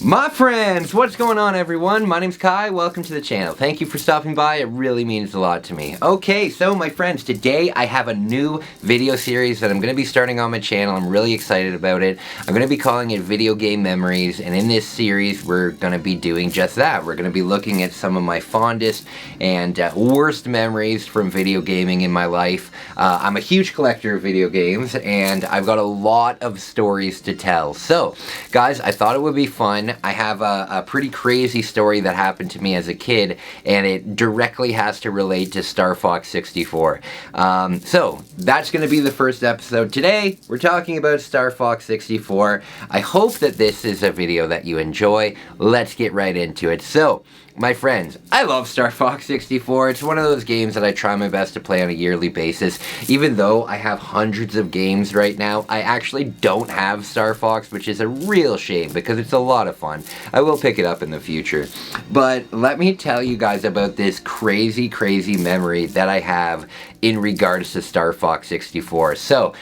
My friends, what's going on everyone? My name's Kai, welcome to the channel. Thank you for stopping by, it really means a lot to me. Okay, so my friends, today I have a new video series that I'm going to be starting on my channel. I'm really excited about it. I'm going to be calling it Video Game Memories, and in this series we're going to be doing just that. We're going to be looking at some of my fondest and worst memories from video gaming in my life. I'm a huge collector of video games, and I've got a lot of stories to tell. So, guys, I thought it would be fun. I have a pretty crazy story that happened to me as a kid, and it directly has to relate to Star Fox 64. So, that's going to be the first episode. Today, we're talking about Star Fox 64. I hope that this is a video that you enjoy. Let's get right into it. So, my friends, I love Star Fox 64. It's one of those games that I try my best to play on a yearly basis. Even though I have hundreds of games right now, I actually don't have Star Fox, which is a real shame because it's a lot of fun. I will pick it up in the future. But let me tell you guys about this crazy, crazy memory that I have in regards to Star Fox 64. So,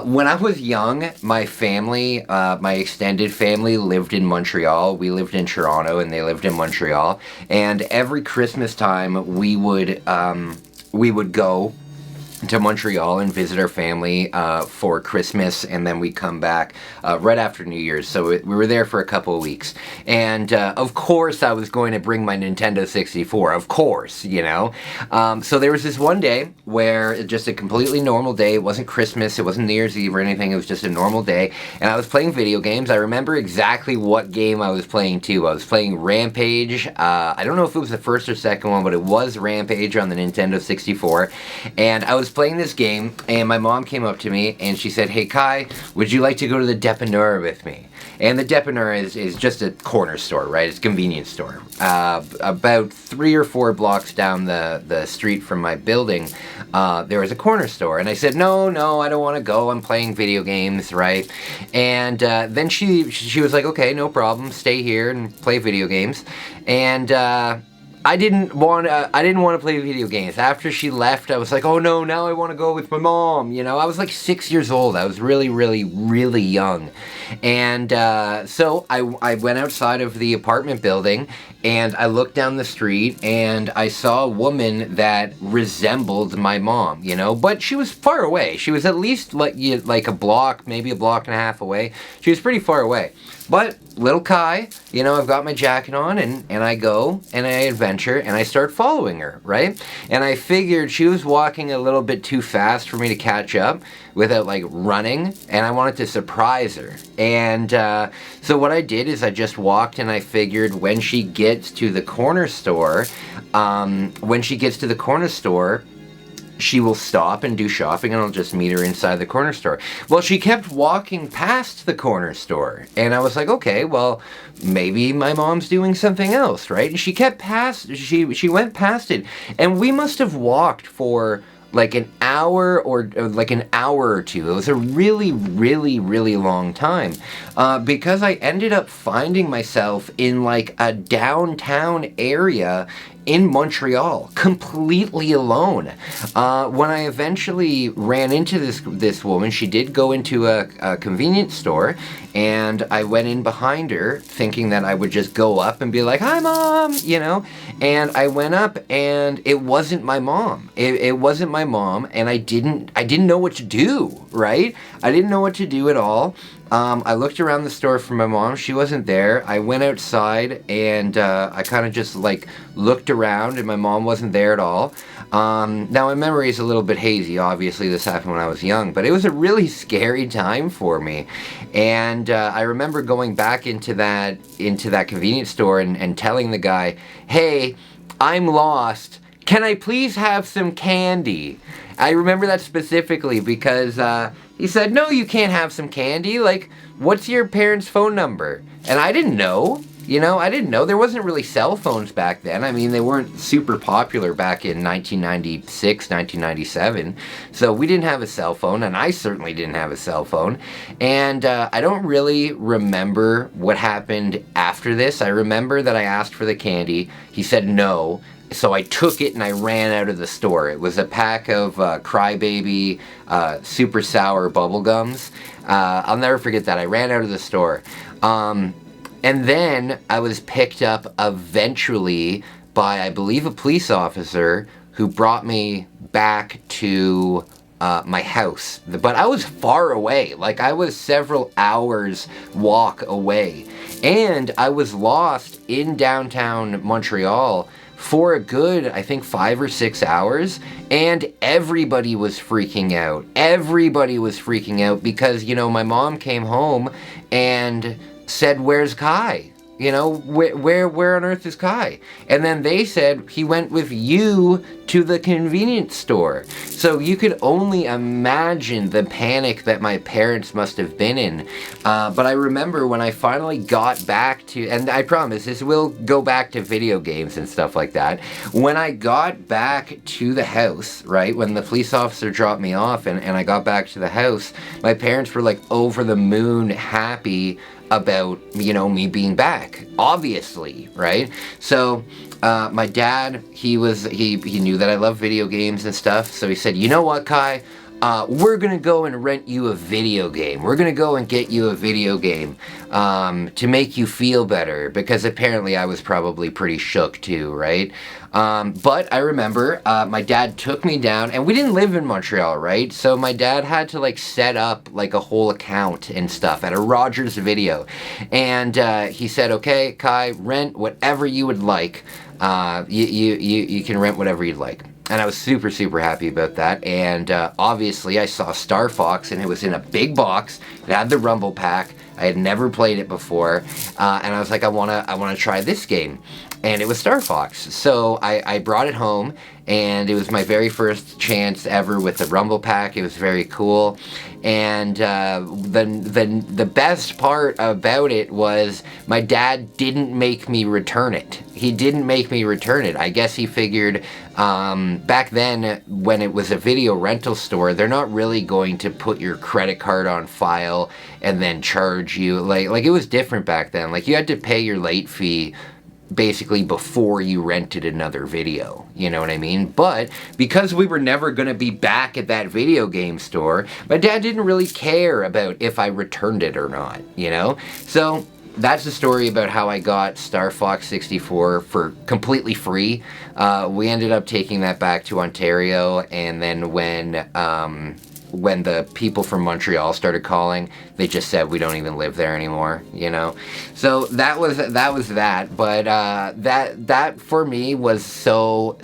when I was young, my family, my extended family lived in Montreal. We lived in Toronto and they lived in Montreal. And every Christmas time we would go to Montreal and visit our family for Christmas, and then we come back right after New Year's. So we were there for a couple of weeks. And of course I was going to bring my Nintendo 64, of course, you know. So there was this one day where, just a completely normal day, it wasn't Christmas, it wasn't New Year's Eve or anything, it was just a normal day, and I was playing video games. I remember exactly what game I was playing too. I was playing Rampage. I don't know if it was the first or second one, but it was Rampage on the Nintendo 64, and I was playing this game, and my mom came up to me and she said, "Hey Kai, would you like to go to the Dépanneur with me?" And the Dépanneur is just a corner store, right? It's a convenience store. About 3 or 4 blocks down the street from my building, there was a corner store. And I said, no, I don't want to go. I'm playing video games, right? And then she was like, okay, no problem. Stay here and play video games. And I didn't want to play video games. After she left, I was like, oh no, now I want to go with my mom. You know, I was like 6 years old. I was really, really, really young. And so I went outside of the apartment building, and I looked down the street, and I saw a woman that resembled my mom, you know, but she was far away. She was at least like a block, maybe a block and a half away. She was pretty far away. But little Kai, you know, I've got my jacket on, and I go, and I adventure, and I start following her, right? And I figured she was walking a little bit too fast for me to catch up without, like, running, and I wanted to surprise her. And so what I did is I just walked, and I figured when she gets to the corner store, she will stop and do shopping, and I'll just meet her inside the corner store. Well, she kept walking past the corner store, and I was like, okay, well, maybe my mom's doing something else, right? And she went past it, and we must have walked for like an hour or two. It was a really, really, really long time, because I ended up finding myself in like a downtown area in Montreal, completely alone. When I eventually ran into this woman, she did go into a convenience store, and I went in behind her thinking that I would just go up and be like, "Hi Mom," you know, and I went up, and it wasn't my mom. It wasn't my mom, and I didn't know what to do, right? I didn't know what to do at all. I looked around the store for my mom. She wasn't there. I went outside, and I kind of just like looked around, and my mom wasn't there at all. Now my memory is a little bit hazy. Obviously this happened when I was young, but it was a really scary time for me. And I remember going back into that convenience store and telling the guy, "Hey, I'm lost. Can I please have some candy?" I remember that specifically because he said, "No, you can't have some candy. Like, what's your parents' phone number?" And I didn't know. You know, I didn't know. There wasn't really cell phones back then. I mean, they weren't super popular back in 1996, 1997. So we didn't have a cell phone, and I certainly didn't have a cell phone. And I don't really remember what happened after this. I remember that I asked for the candy. He said no. So I took it and I ran out of the store. It was a pack of Crybaby super sour bubble gums. I'll never forget that. I ran out of the store. And then I was picked up eventually by, I believe, a police officer who brought me back to my house. But I was far away. Like, I was several hours walk away. And I was lost in downtown Montreal for a good, I think, 5 or 6 hours, and everybody was freaking out. Everybody was freaking out because, you know, my mom came home and said, "Where's Kai? You know, where on earth is Kai?" And then they said, "He went with you to the convenience store." So you could only imagine the panic that my parents must have been in. But I remember when I finally got back to, and I promise this will go back to video games and stuff like that. When I got back to the house, right, when the police officer dropped me off and I got back to the house, my parents were like over the moon happy about, you know, me being back, obviously, right? So my dad, he knew that I love video games and stuff, so he said, "You know what, Kai, we're gonna go and rent you a video game. We're gonna go and get you a video game to make you feel better," because apparently I was probably pretty shook too, right? But I remember my dad took me down, and we didn't live in Montreal, right? So my dad had to like set up like a whole account and stuff at a Rogers Video, and he said, "Okay, Kai, rent whatever you would like. You can rent whatever you'd like." And I was super, super happy about that. And obviously I saw Star Fox, and it was in a big box. It had the Rumble Pack. I had never played it before. And I was like, I wanna try this game. And it was Star Fox. So I brought it home, and it was my very first chance ever with the Rumble Pack. It was very cool. And the best part about it was my dad didn't make me return it. He didn't make me return it. I guess he figured back then, when it was a video rental store, they're not really going to put your credit card on file and then charge you. Like it was different back then. Like, you had to pay your late fee basically before you rented another video, you know what I mean? But because we were never going to be back at that video game store, my dad didn't really care about if I returned it or not, you know? So that's the story about how I got Star Fox 64 for completely free. We ended up taking that back to Ontario, and then when the people from Montreal started calling, they just said we don't even live there anymore, you know? So that was that, but that for me was so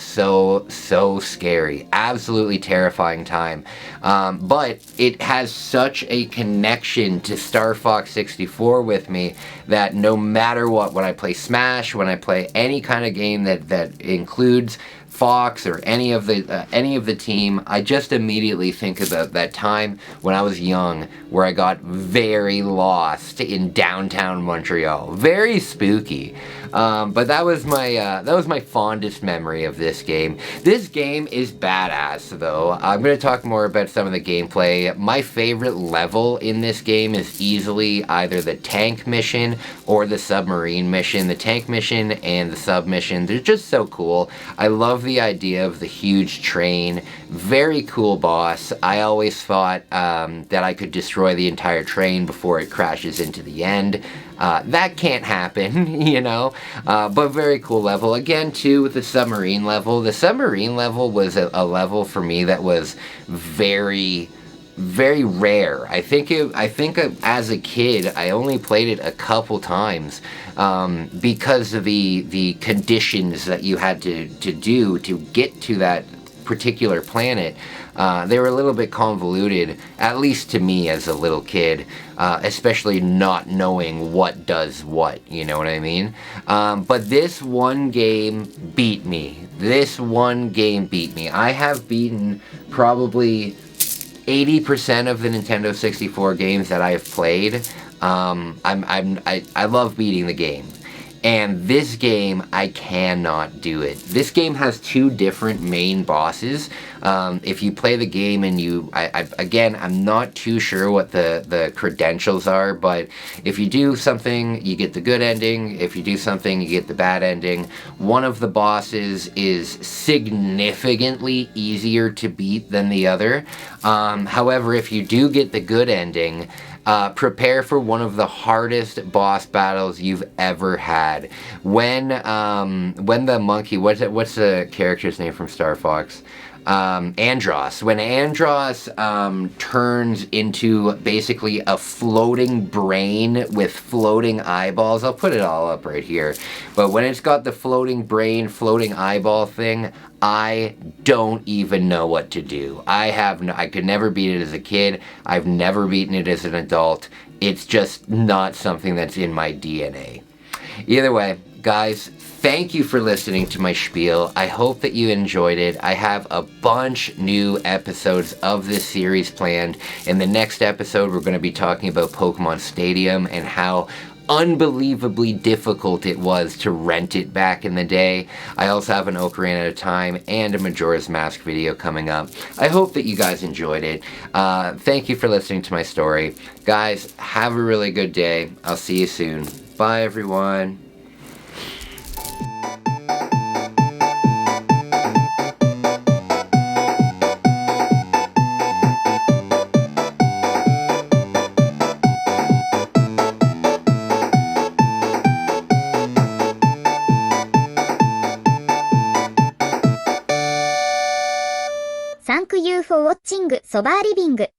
scary. Absolutely terrifying time. But it has such a connection to Star Fox 64 with me that no matter what, when I play Smash, when I play any kind of game that includes Fox or any of the team, I just immediately think about that time when I was young, where I got very lost in downtown Montreal. Very spooky. But that was my fondest memory of this game. This game is badass, though. I'm going to talk more about some of the gameplay. My favorite level in this game is easily either the tank mission or the submarine mission. The tank mission and the sub mission, they're just so cool. I love the idea of the huge train. Very cool boss. I always thought that I could destroy the entire train before it crashes into the end. That can't happen, you know, but very cool level. Again, too, with the submarine level. The submarine level was a level for me that was very rare. I think as a kid, I only played it a couple times because of the conditions that you had to do to get to that particular planet. They were a little bit convoluted, at least to me as a little kid, especially not knowing what does what, you know what I mean? But this one game beat me. This one game beat me. I have beaten probably 80% of the Nintendo 64 games that I have played. I love beating the game. And this game, I cannot do it. This game has two different main bosses. If you play the game and again, I'm not too sure what the credentials are, but if you do something, you get the good ending. If you do something, you get the bad ending. One of the bosses is significantly easier to beat than the other. However, if you do get the good ending, prepare for one of the hardest boss battles you've ever had. When the monkey, what's the character's name from Star Fox? Andros. When Andros turns into basically a floating brain with floating eyeballs, I'll put it all up right here, but when it's got the floating brain, floating eyeball thing, I don't even know what to do. I could never beat it as a kid. I've never beaten it as an adult. It's just not something that's in my DNA. Either way, guys, thank you for listening to my spiel. I hope that you enjoyed it. I have a bunch new episodes of this series planned. In the next episode, we're going to be talking about Pokemon Stadium and how unbelievably difficult it was to rent it back in the day. I also have an Ocarina of Time and a Majora's Mask video coming up. I hope that you guys enjoyed it. Thank you for listening to my story. Guys, have a really good day. I'll see you soon. Bye, everyone. Thank you for watching そばリビング